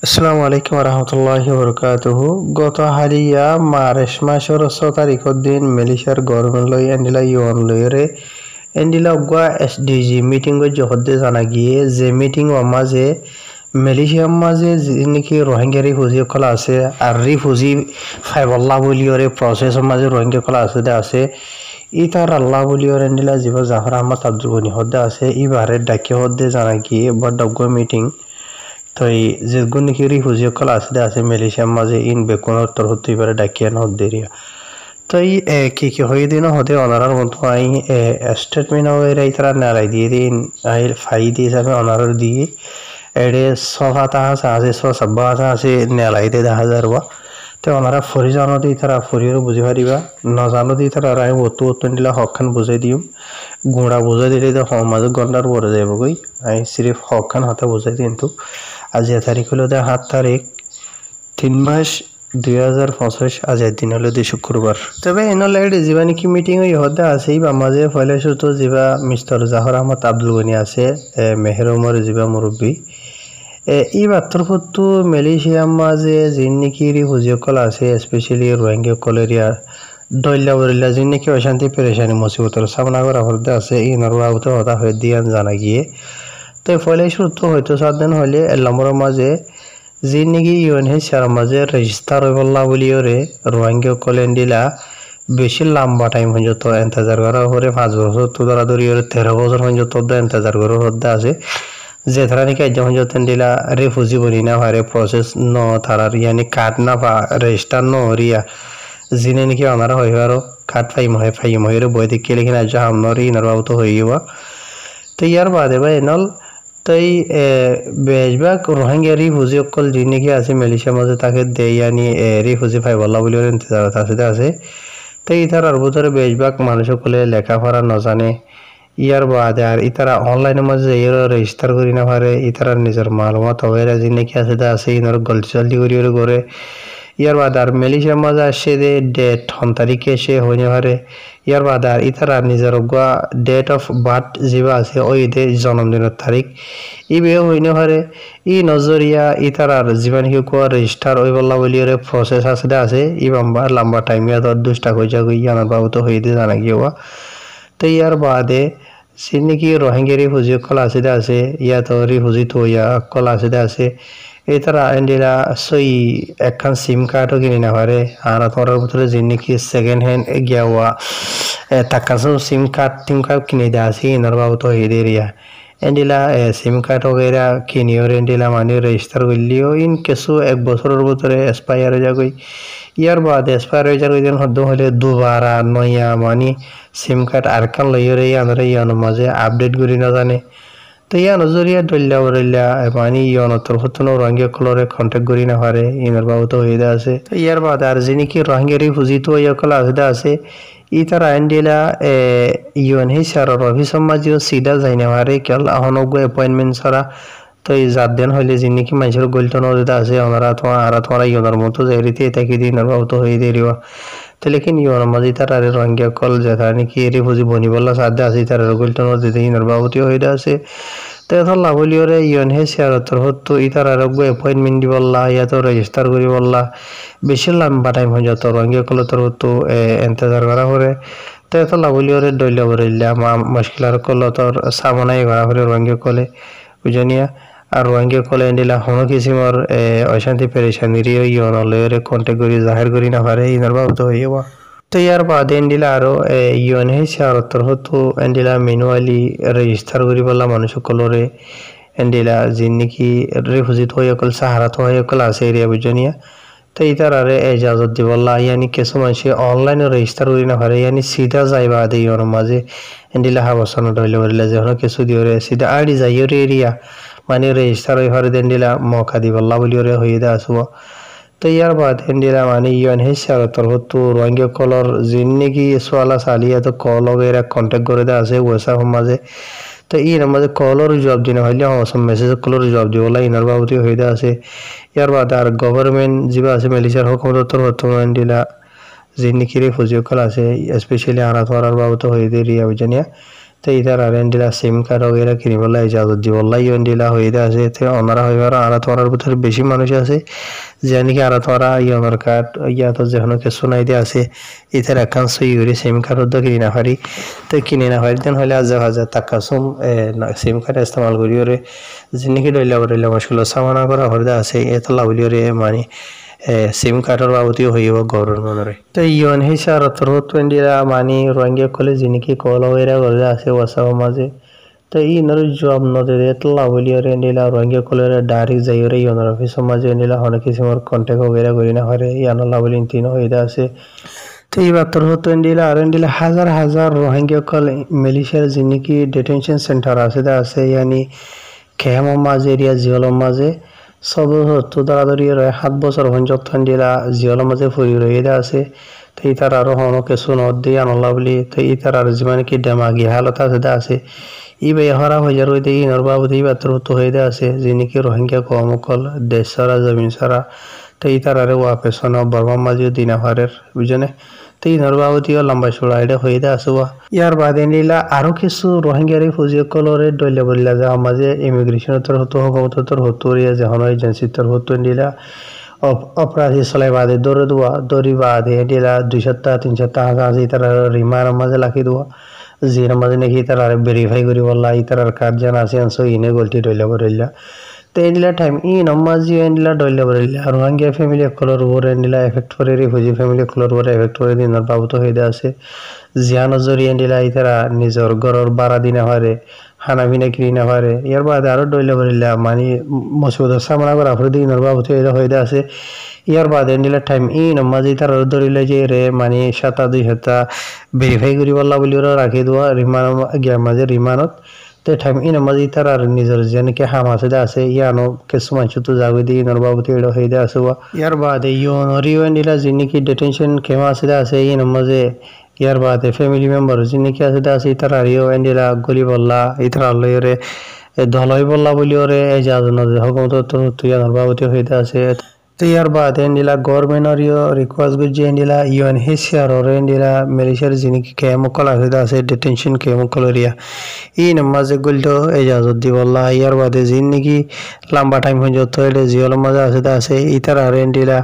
আসসালামু আলাইকুম রহমতুল্লাহি বরকাতুহু। গত হালিয়া মার্চ মাসের 6 তারিখের দিন মালয়েশিয়ার গভর্নমেন্ট লই এন্ডিলা ইউএন লইরে এন্ডিলা অগুয়া এসডিজি মিটিং হদ্দে জানা গিয়ে যে মিটিং মাঝে মালয়েশিয়ার মাঝে নাকি রোহিঙ্গা রিফিউজি কলা আছে আর রিফিউজি ফাইবল্লা বলিওরে প্রসেসের মাঝে রোহিঙ্গা কলা আছে ইতার আল্লাহ বলিওর এন্ডিলা জীব জাফর আহমদ আব্দুল হদ্দে আছে ইবারে ডাকে হদ্দে জানা গিয়ে বড় মিটিং তো এই যে গুণিকি রিফিউজি কলা আছে মালয়েশিয়ার মাঝে ইন বেকুনের তরফ এবারে ডাকিয়ে নদেরিয়া তো এই কি হয়ে দিন হতে অনারার মতো আই স্টেটমেন্ট হয়ে তারা নারাই দিয়ে দিন আই ফাই দিয়ে হিসাবে অনারার দিয়ে এডে সফাতা আছে সব্বা আছে নেলাই দিয়ে 10,000 তো ওনারা ফরি জানো দিয়ে তারা ফরিও বুঝি পারিবা নজানো দিয়ে তারা রায় অত দিলে হকখান বুঝাই দিও গুঁড়া বুঝাই দিলে তো মাঝে গন্ডার পরে যাব গই আই সিরিফ হকখান হাতে বুঝাই দিন তো আজ তারিখ হলো 7 তারিখ 3 মাস 2025 আজ দিন হলো শুক্রবার। তবে এনলে যিবা নাকি মিটিং হতে আছেই বা মাঝে ফলে তো যিবা মিস্টার জাহর আহমদ আব্দুল গনি আছে মেহের উমর যিবা মুরব্বী এই বাত্তরপত্তু মালয়েশিয়ার মাঝে যিন নাকি রিফিউজিসকল আছে স্পেশালি রোহিঙ্গা কলেরিয়া দল্লা বরিল্লা যিন নাকি অশান্তি পেরেশানি মুসিবতর সামনা করা হতে আছে এই নরবাবতে হতা হয়ে দিয়ান জানা গিয়ে তো ফলে তো হয়তো সাবধান হলে এলামর মাঝে যিন নাকি ইউএনএইচসিআর মাঝে রেজিস্টার হইবল্লা বলিওরে রোহিঙ্গা কলেন্ডিলা বেশি লম্বা টাইম পর্যন্ত ইন্তজার করা হরে 5 বছর তো ধরাধরি 13 বছর পর্যন্ত ইন্তজার করার হতে আছে যে তারা নাকি যখন যতন দিলা রিফিউজি বনি না হয় প্রসেস ন তারার ইয়ানি কার্ড না পা রেজিস্টার ন রিয়া জিনে নাকি ওনারা হয়ে আরো কার্ড ফাইম হয় বই দেখে লিখে না যা আমনর ইনার বাবু তো হয়ে যাওয়া তো ইয়ার বাদে বা এনল তাই বেশভাগ রোহিঙ্গা রিফিউজি অকল যি নাকি আছে মালয়েশিয়ার মাঝে তাকে দেয় ইয়ানি রিফিউজি ফাইবল্লা বলে ইন্তজার আছে তাই ইতার ভিতরে বেশভাগ মানুষ সকলে লেখাপড়া নজানে ইয়ার বাদে আর ইতারা অনলাইনের মাঝে রেজিস্টার করি না পারে ইতারা নিজের মালুমাত হয়ে যি নাকি আছে ইনার গলতি করে ইয়ার বাদে আর মালয়েশিয়ার মাঝে আসছে যে ডেট 3 তারিখে সে হইতে পারে ইয়ার বাদে আর ইতারা নিজের ডেট অফ বার্থ যিবা আছে ওই জন্মদিনের তারিখ ই বে হইতে পারে ই নজরিয়া ইতারার যিমান কি কোয়া রেজিস্টার ওই বল্লা বলিয়ে প্রসেস আছে ই লম্বা টাইম ইয়াত 2টা কইজা ইয়ানার বাবু হয়ে দিয়ে জানা গিয়া তো ইয়ার বাদে সিনে কি রোহিঙ্গা রিফিউজি কলা আছে ইয়াত রিফিউজি তো ইয়া কলা আছে এই তারা এন্ডিলা সই একখান সিম কার্ডও কিনে না পারে আর তোরার ভিতরে যে নাকি সেকেন্ড হ্যান্ড গিয়া টাকা সিম কার্ড কিনে দেওয়া আছে এনার বাবু তো হয়ে দিয়ে এন্ডিলা সিম কার্ড ওগেরা কিনিও এন্ডিলা মানে রেজিস্টার করলিও ইন কিছু 1 বছরের ভিতরে এক্সপায়ার হয়ে যাবে ইয়ার বাদে এক্সপায়ার হয়ে যাবে যেন হদ্দ হলে দুবারা নয়া মানে সিম কার্ড আর কান লইরে আনরে ইয়ানোর মাঝে আপডেট করি না জানে তো ইয়া নজরিয়া দল্লা বরিল্লা মানে ইয়নতর হতন রোহিঙ্গা কলরে কন্ট্যাক্ট করি না পারে ইনার বাবু তো হয়ে আছে তো ইয়ার বাদে আর যিনি কি রোহিঙ্গা রিফিউজি তো ইয়া কলা আছে ই তারা এন্ডিলা ইউএনএইচসিআর অফিসের মাঝেও সিধা যাই না পারে কেল আহনগ অ্যাপয়েন্টমেন্ট ছাড়া তো এই জাতদেন হইলে যিনি কি মানুষের গলিতন আছে ওনারা তোমার ইয়নের মতো যাই রীতি তাকে দিন বাবু তো হয়ে দিয়ে তো লেকিন ইয়নের মাঝে তারা রোহিঙ্গা কল যেটা নাকি রিফিউজি বনিবল্লা সাথে আছে তার গলিতন দিতে ইনার বাবুটি হয়ে আছে তো এখন লাভলিওরে ইউএনএইচসিআর তরফত তো ইতার আরোগ্য অ্যাপয়েন্টমেন্ট দিবল্লা ইয়াতো রেজিস্টার করি বললা বেশি লম্বা টাইম হয়ে যত রোহিঙ্গা কল তরফত তো ইন্তজার করা করে তো এখন লাভলিওরে দৈল্য বরিল্লা মুশকিলার কল তোর সামনাই করা করে রোহিঙ্গা কলে বুঝনিয়া আর রোহিঙ্গা কলে এন্ডিলা কোনো কিসিমর অশান্তি পেরেশানি রিও ইউএনএলরে কন্ট্যাক্ট করি জাহির করি না পারে ইনার বাবু তো হয়ে যাওয়া তো ইয়ার বাদে এন্ডিলা আরো ইউএনএইচসিআর তরফত এন্ডিলা ম্যানুয়ালি রেজিস্টার করি বলা মানুষ সকলরে এন্ডিলা যিন নাকি রিফিউজি তো অকল সাহারা তো অকল আছে এরিয়া বুঝনিয়া তো ইতার আরে এজাজত দিবল্লা ইয়ানি কিছু মানুষ অনলাইনে রেজিস্টার করি না পারে ইয়ানি সিধা যাই বাদে ইয়র মাঝে এন্ডিলা হাবসানো ধরলে বললে যে কিছু দিওরে সিধা আড়ি যাই এরিয়া মানে রেজিস্টার হয়ে পারে এন্ডিলা মৌকা দিবল্লা বলিওরে হয়ে দে আসব তো ইয়ার বাদ এন্ডিলা মানে ইউএনএইচসিআর তরফত তো রোহিঙ্গা কলর যিন নাকি সোয়ালা সালিয়া তো কল এরা কন্ট্যাক্ট করে দেওয়া আছে ওয়েসার মাঝে তো ইনার মাঝে কলর জবাব দিনে হইলে মেসেজ কলর জবাব দিবলা ইনার বাবুতি হয়ে দেওয়া আছে ইয়ার বাদ আর গভর্নমেন্ট যিবা আছে মালয়েশিয়ার হুকুমত তরফত এন্ডিলা যিন নাকি রিফিউজি কল আছে স্পেশালি আনাথ বাবু তো হয়ে দিয়ে রিয়া বুঝানিয়া তো ইতার আর এন্ডিলা সিম কার্ড वगैरह কিনিবলা ইজাজত দিবলা ইন্ডিলা হইতে আছে তে ওনারা হইবার আর তোরার ভিতরে বেশি মানুষ আছে যে নাকি আর তোরা ইয়নার কার্ড ইয়া তো যেখানে কিছু নাই দিয়ে আছে ইতার একাউন্ট সই করে সিম কার্ড তো কিনে না পারি তো কিনে না পারি দেন হলে 1000 টাকা সুম সিম কার্ড ইস্তেমাল করি ওরে যে নাকি ডইলা মুশকিল সামনা করা হরদা আছে এত লাভলি ওরে মানে সিম কার্ডর বাবদও হইব গভর্নমেন্টরে তো ইয়ন হিসার তরত ইন্ডিয়া মানে রোহিঙ্গা কলেজ জিনিকি কল হইরা গলে আছে ওয়াসাব মাঝে তো ই নর জব নদে এতলা বলিয়রে ইন্ডিয়া রোহিঙ্গা কলেজ ডাইরেক্ট যাইরে ইয়নর অফিস মাঝে ইন্ডিয়া হনে কিসমর কন্টাক্ট वगैरह করি না হরে ইয়ানলা বলি তিন হইদা আছে তো এই বাতর হতো ইন্ডিয়া আর ইন্ডিয়া হাজার হাজার রোহিঙ্গা কল মিলিশিয়ার জিনিকি ডিটেনশন সেন্টার আছে ইয়ানি খেম মাঝে এরিয়া জিওলম মাঝে সব হতো দাঁড়াদাঁড়ি 7 বছর পর্যন্ত ইন্ডিয়া জিওলম মাঝে ফুরি রইদা আছে তো ইতার আরো হনো কিছু নদ দিয়ে আনলা বলি তো ইতার আর জীবনে কি ডেমাগি হালত আছে ই বে হরা হয়ে যার ওই দিকে নরবাবতী বাতর হতো হইদা আছে জিনিকি রোহিঙ্গা কমকল দেশ সারা জমিন সারা তো ইতার আরে ওয়াপেসন বর্মা মাঝে দিনা হারের বুঝনে তো এই নরবাবতীও লম্বা চড়া এটা হইদা আছে ইয়ার বাদে নিলা আরো কিছু রোহিঙ্গারি ফুজিও কলরে ডইলে বললা যা মাঝে ইমিগ্রেশন তোর হতো হকমতর হতো রিয়া যখন এজেন্সি তোর হতো নিলা অপরাধী চলাই বাদে দৌড়ে দেওয়া দৌড়ি বাদে নিলা 200 টাকা 300 টাকা আছে তারা রিমার মাঝে লাখি দেওয়া জির মাঝে নাকি তারা ভেরিফাই করি বললা ইতার কার্ড জানা আছে আনসো ইনে গলটি ডইলে বললা তো এন্ডিলা টাইম ই নমাজি এন্ডিলা ডইলে বললা আর রোহিঙ্গা ফ্যামিলি কলর ওর এন্ডিলা এফেক্ট করে রিফিউজি ফ্যামিলি কলর ওর এফেক্ট করে দিনার বাবুতো হইদা আছে জিয়ানো জরি এন্ডিলা ইতারা নিজর ঘরের বাড়া দিনা হারে খানা পিনা কিনি না পারে ইয়ার বাদে আরো ডইলে বললা মানে মুসিবতের সামনা করা পরে দিনার বাবুতো হইদা আছে ইয়ার বাদে এন্ডিলা টাইম ই নমাজি তার ধরিলে যে রে মানে 7-2 ভেরিফাই করি বললা বলি ওরা রাখি দেওয়া রিমান গিয়া মাঝে রিমানত তো টাইম ই নমাজি তার আর নিজের যেনকে হাম আছে ইয়ানো কিছু মানুষ তো যাবে দিয়ে ইনর বাবুতে এটা হইদা আছে ইয়ার বাদে ইয়নরিও এন্ডিলা যিনি ডিটেনশন কেমা আছে ই নমাজে ইয়ার বাদে ফ্যামিলি মেম্বার যিনি আছে তার আরিও এন্ডিলা গলি বললা ইতার লয়রে দলই বললা বলি ওরে এই যাজন হকমত তো তুই ইনর বাবুতে হইদা আছে তো ইয়ার বাদে এন্ডিলা গভর্নমেন্টরিও রিকোয়েস্ট গুজি এন্ডিলা ইউএনএইচসিআর ওর এন্ডিলা মালয়েশিয়ার যিনি কেমকল আছে ডিটেনশন কেমকল এরিয়া ই নমাজে গলতো এজাজত দি বললা ইয়ার বাদে যিনি নাকি লম্বা টাইম হয়ে যত এটা জিওল মাঝে আছে ইতার আর এন্ডিলা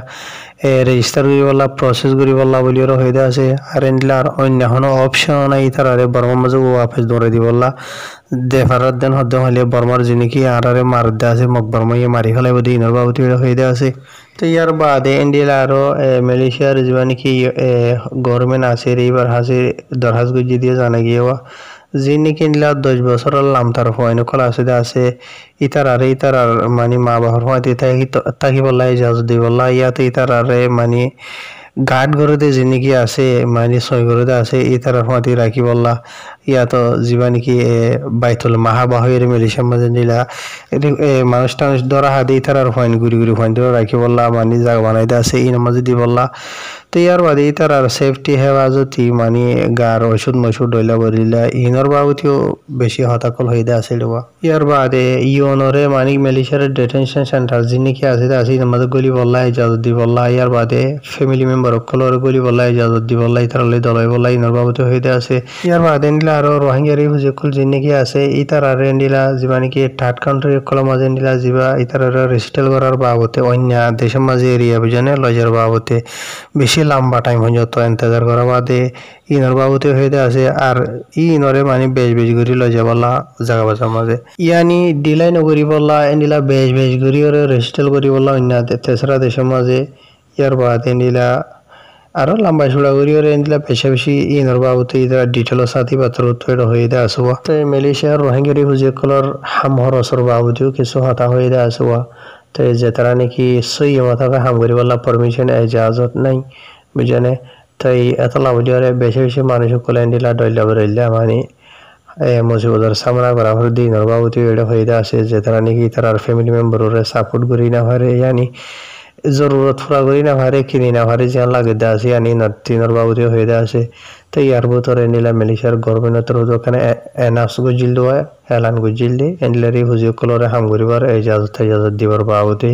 রেজিস্টার করি বললা প্রসেস করি বললা বলি ওরা হইদা আছে আর এন্ডিলার অন্য কোনো অপশন নাই ইতার আরে বর্মার মাঝে ওয়াপেস দৌড়ে দি বললা দেফারাত দেন হদ্দ হলে বর্মার যিনি কি আর আরে মার দে আছে মক বর্মাই মারি ফেলাই বদি ইনর বাবুতি হইদা আছে তো ইয়ার বাদে এন্ডিলা আরো মালয়েশিয়ার যিনি কি গভর্নমেন্ট আছে এইবার হাসি দরহাজ গুজি দিয়ে জানা গিয়েওয়া যিনি কিনলা 10 বছরের লাম তার ফয়ন কল আছে ইতার আর মানে মা বাবার ফয়তে তাকি বললা ইজাজত দি বললা ইয়াতে ইতার আরে মানে গার্ড গরুতে যিনি কি আছে মানে ছয় গরুতে আছে ইতার ফয়তে রাখি বললা ইয়া তো জীবানি কি বাইতুল মাহাবাহের মেলিশার মাঝে নিলা মানুষ টানুষ ধরা হাতে ইতার আর ফয়ন গুড়ি ফয়ন ধরে রাখি বললা মানে জায়গা বানাইতে আছে এই নামাজে দি বললা তো ইয়ার বাদে ইতার আর সেফটি হেফাজতি মানে গার ওষুধ মশুদ ডইলা বলিলা ইনর বাবুতিও বেশি হতাকল হইদা আছে ইয়ার বাদে ইয়নরে মানে মালয়েশিয়ার ডিটেনশন সেন্টার যিনি কি আছে নামাজে গলি বললা ইজাজত দি বললা ইয়ার বাদে ফ্যামিলি মেম্বার কলর গলি বললা ইজাজত দি বললা ইতার লই দলাই বললা ইনর বাবুতি হইদা আছে ইয়ার বাদে নিলা আরো রোহিঙ্গা রিফিউজিকল যিনি কি আছে ইতার আর নিলা যিমানি কি থার্ড কান্ট্রি কল মাঝে নিলা যিবা ইতার রেজিস্টার করার বাবতে অন্য দেশের মাঝে এরিয়া বুঝানে লজার বাবতে বেশি লম্বা টাইম হয়ে যত ইন্তজার করা বাদে ইনর বাবুতে হইতে আছে আর ইনরে মানে বেশ করি লই যাবলা জায়গা বাজার মাঝে ইয়ানি ডিলাই নগরি বললা এন্ডিলা বেশ করি ওরে রেজিস্টার করি বললা অন্য তেসরা দেশের মাঝে ইয়ার বাদে নিলা আরো লম্বা চূড়া করি ওরে এন্ডিলা বেশি ইনর বাবুতে ইদার ডিটেল সাথী পাত্র উত্তর হইতে আসুয়া তো মালয়েশিয়ার রোহিঙ্গা রিফিউজিকলর হামহর অসর বাবুতেও কিছু হতা হইতে আসুয়া তো যে তারা নাকি সই মাথাকে হাম করি বললা পারমিশন এজাজত নাই বুঝানে তাই এত লাভলি ওরে বেশি মানুষ কলে এন্ডিলা ডইলা বইলা মানে মুসিবতের সামনা করা হলে দিনর বাবুতি এটা হইতে আসে যে তারা নাকি তার ফ্যামিলি মেম্বার ওরে সাপোর্ট করি না পারে ইয়ানি জরুরত পুরা করি না পারে কিনি না পারে যেন লাগে দে আছে ইয়ানি দিনর বাবুতি হইতে আসে তো ইয়ার ভিতরে নিলা মালয়েশিয়ার গভর্নমেন্টের ওখানে এনাউন্স গুজিল দেওয়া এলান গুজিল দিয়ে এন্ডিলা রিফিউজি কলরে হাম করিবার এজাজত দিবার বাবুতি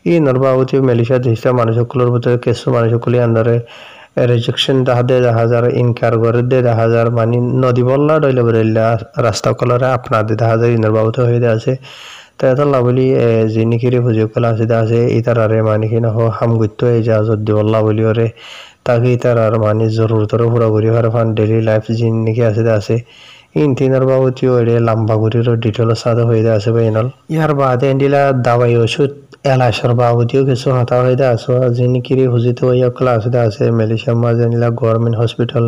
ই নর বাবুতি মালয়েশিয়া দেশটা মানুষ সকলের ভিতরে কিছু মানুষ সকলে আন্দারে রিজেকশন দেখা যার ইনকার করে দেখা যার মানে নদী বললা ডইলে বইলা রাস্তা কলরে আপনাদের দেখা যায় ইনার বাবুতে হয়ে আছে তো এত লাভলি জিনিকিরি বুঝে কলা আছে ইতারারে মানে কি না হাম গুত্ত এই জাহাজত দি বললা বলি ওরে তাকে ইতারার মানে জরুরতর পুরাপুরি হার ফান ডেইলি লাইফ জিনিকি আছে ইনতিনার বাবুতিও এড়ে লম্বা গুরির ডিটেলস সাদা হয়ে আছে বাইনাল ইয়ার বাদে এন্ডিলা দাওয়াই ওষুধ এলাশর বাবুতিও কিছু হতা হয়ে আছে জিনিকিরি হুজিতে ওই ক্লাস আছে মালয়েশিয়া মাঝে নিলা গভর্নমেন্ট হসপিটাল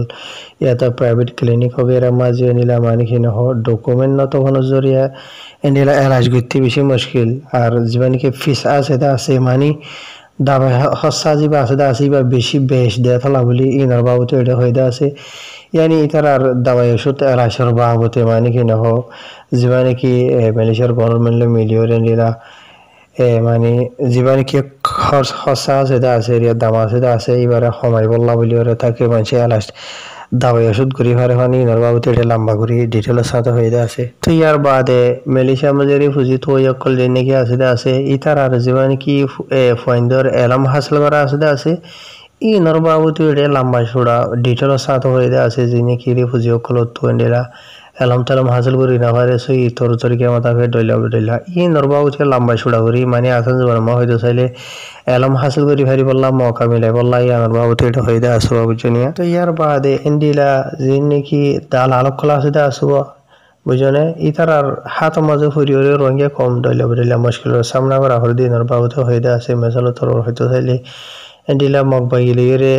ইয়াতে প্রাইভেট ক্লিনিক वगैरह মাঝে নিলা মানে কি না ডকুমেন্ট না তখন জরিয়া এন্ডিলা এলাশ গতি বেশি মুশকিল আর জীবনকে ফিস আছে মানে দাবাই হসা জিবা আছে বা বেশি বেশ দেয়া থালা বলি ইনার বাবুতে এটা হয়ে আছে यानी इतर दवाई ओषुध एलाशर बाबते माने कि न हो जीवाने की मालয়েশিয়ার गवर्नमेंट मिलियर एंडिला মানে জীবানে কি খসা সেটা আছে এরিয়া দাম আছে এবারে সময় বললা বলি ওরে থাকে মানুষ এলাশ দাওয়াই ওষুধ করি হারে ফানি ইনার বাবুতে এটা লম্বা করি ডিটেলস সাথে হয়ে আছে তো ইয়ার বাদে মালয়েশিয়া মজেরি ফুজি তো ইয়াকল জেনে কি আছে ইতার আর জীবানে কি ফাইন্ডর এলাম হাসিল করা আছে ইনার বাবুতে এটা লম্বা ছড়া ডিটেলস সাথে হয়ে আছে যিনি কি ফুজি অকল তো এন্ডেলা এলাম তালাম হাসিল করি না পারে সই তোর তরিকে মাথা ফের ডইলা ইনার বাবুতে লম্বা ছড়া করি মানে আসান জীবন মা হয়তো চাইলে এলাম হাসিল করি ভারি বললাম মৌকা মিলাই বললা ইয়ার বাবুতে এটা হয়ে আসবো বুঝনিয়া তো ইয়ার বাদে এন্ডিলা যিনি কি দাল আলোক খোলা আসবো বুঝনে ইতার আর হাত মাঝে ফুরিয়ে রঙে কম ডইলা মুশকিলের সামনা করা হর দিনের বাবুতে হয়ে আছে মেসালো তোর হয়তো চাইলে এন্ডিলা মগবাইলেরে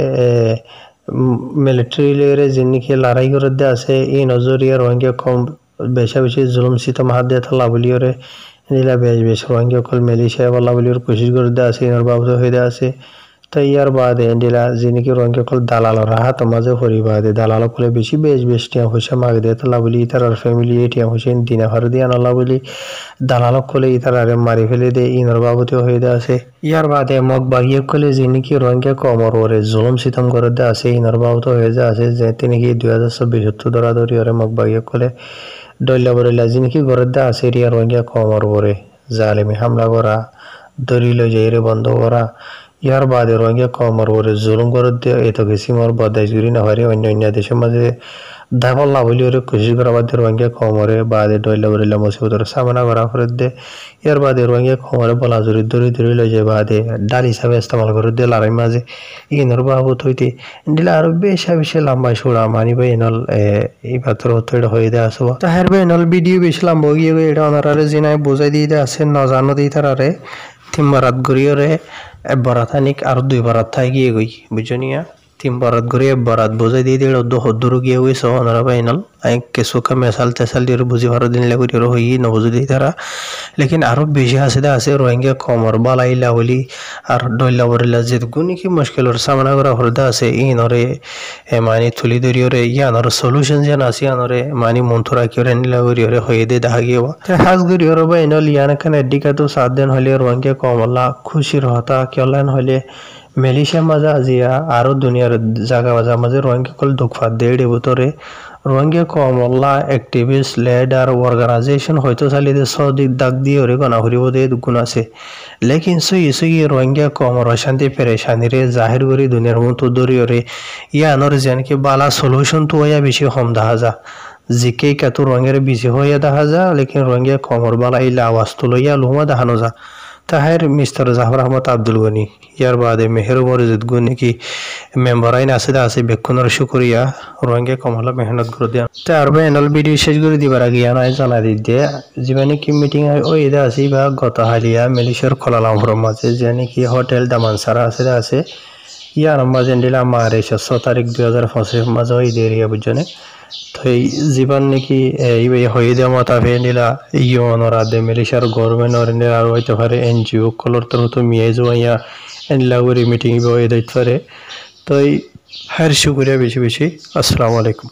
মিলিটারি লেরে যিনি লড়াই করে আছে এই নজরিয়া রোহিঙ্গা কম বেশি জুলুম সিতম হাত দিয়ে থালা বলিওরে এন্ডিলা বেশ রোহিঙ্গা কল মালয়েশিয়া বলা বলিওর কোশিশ করে আছে এর বাবদ হয়ে আছে তো ইয়ার বাদে এন্ডিলা যিনি রোহিঙ্গা কল দালালর হাত মাঝে ফরি বাদে দালাল কলে বেশ টিয়া হইসা মাগ দিয়ে থালা বলি ইতার ফ্যামিলি টিয়া হোসেন দিনা হার দিয়ে আনলা বলি দালাল কলে ইতার আরে মারি ফেলে দে ইনর বাবদে হয়ে আছে ইয়ার বাদে মগ বাগিয়ে কলে যিনি রোহিঙ্গা কমর ওরে জুলুম সিতম করে আছে ইনর বাবদ হয়ে আছে যে তিনি 2026 দরাদরি ওরে মগ বাগিয়ে কলে ডইলা বরিলা যিনি ঘরে আছে এরিয়া রোহিঙ্গা কমর ওরে জালিমি হামলা করা দরিল যাইরে বন্ধ করা ইয়ার বাদে রোহিঙ্গা কমর ওরে জুলুম করে দিয়ে এত কিসিমর বদাইজুরি না হয় অন্য দেশের মাঝে দাবল না বলি ওরে কোশিশ করা বাদে রোহিঙ্গা কমরে বাদে ডইলা বরিলা মুসিবতের সামনা করা করে দে ইয়ার বাদে রোহিঙ্গা কমরে বলা দরি লই যায় বাদে ডাল হিসাবে ইস্তেমাল করে দিয়ে লড়াই মাঝে ইনর বাবদ হইতে দিলে আরো বেশি লম্বা সুরা মানি ভাই এনল এই পাত্র হতে হয়ে দেয় আসবো তাহের ভাই এনল ভিডিও বেশি লম্বা গিয়ে এটা ওনারে জিনায় বোঝাই দিয়ে আছে নজানো দিয়ে তারারে তিন বারাত গড়িয়ে বরাতানিক আর 2 বারাত থাই গিয়ে গই বুঝনিয়া 3 বারাত গড়িয়ে বারাত বোঝাই দিয়ে দিল হদ্দুর গিয়ে গইছো ওনারা বাইনাল আই কিছু কা মেসাল তেসাল দিয়ে বুঝি ভারত দিন লাগি হই ন বুঝি দিয়ে তারা লেকিন আরো বেশি আছে রোহিঙ্গা কমর বালাইলা বলি আর ডইলা বরিলা যে গুনি কি মুশকিলের সামনা করা হরদা আছে ইনরে মানে তুলি দরিয়রে ইয়ানর সলিউশন যেন আছে ইয়ানরে মানে মন্ত্রা কি রে নিলা গরিয়রে হয়ে দে দেখা গিয়ে হাস গরিয়রে বাইনাল ইয়ানা কানে ডিকা তো 7 দিন হলে রোহিঙ্গা কমলা খুশির হতা কেলান হলে মালয়েশিয়া মাঝে আজিয়া আরো দুনিয়ার জায়গা মাঝে রোহিঙ্গা কল দুঃখফাত দেড়ে ভিতরে রোহিঙ্গা কমলা অ্যাক্টিভিস্ট লিডার অর্গানাইজেশন হয়তো চালিয়ে সৌদি দাগ দিয়ে ওরে গনা হরিব দে গুণ আছে লেকিন সই রোহিঙ্গা কমর অশান্তি পেরেশানি রে জাহির করি দুনিয়ার মতো দরিয়রে ইয়ানোর যেনকে বালা সলিউশন তো হইয়া বেশি কম দেখা যা জিকে কত রোহিঙ্গার বেশি হইয়া দেখা যা লেকিন রোহিঙ্গা কমর বালা ইলা আওয়াজ তো লইয়া লুমা দেখানো যা তাহের মিস্টার জাফর আহমদ আব্দুল গনি ইয়ার বাদে মেহের মরজিদ গনি কি মেম্বার আইন আছে বেক্ষণের শুকরিয়া রোহিঙ্গা কমলা মেহনত করে দেয়া তার এনল ভিডিও শেষ করে দিবার আগে আনাই জানা দিয়ে জীবনে কি মিটিং ওই এটা আছে বা গত হালিয়া মালয়েশিয়ার কোলালামপুর মাঝে যেন কি হোটেল দামানসারা আছে ইয়ার মাঝে দিলা মারে 6 তারিখ 2025 মাঝে ওই দেরিয়া বুঝনে তো এই জীবন নাকি এই হয়ে দেওয়া মাথা ফেনিলা ইউএনর আদে মালয়েশিয়ার গভর্নমেন্ট আর আর হইতে পারে এনজিও কলর তো তো মিয়ে যাওয়া এনলাগুরি মিটিং বই দিতে পারে তো হার শুকরিয়া বেশি আসসালামু আলাইকুম।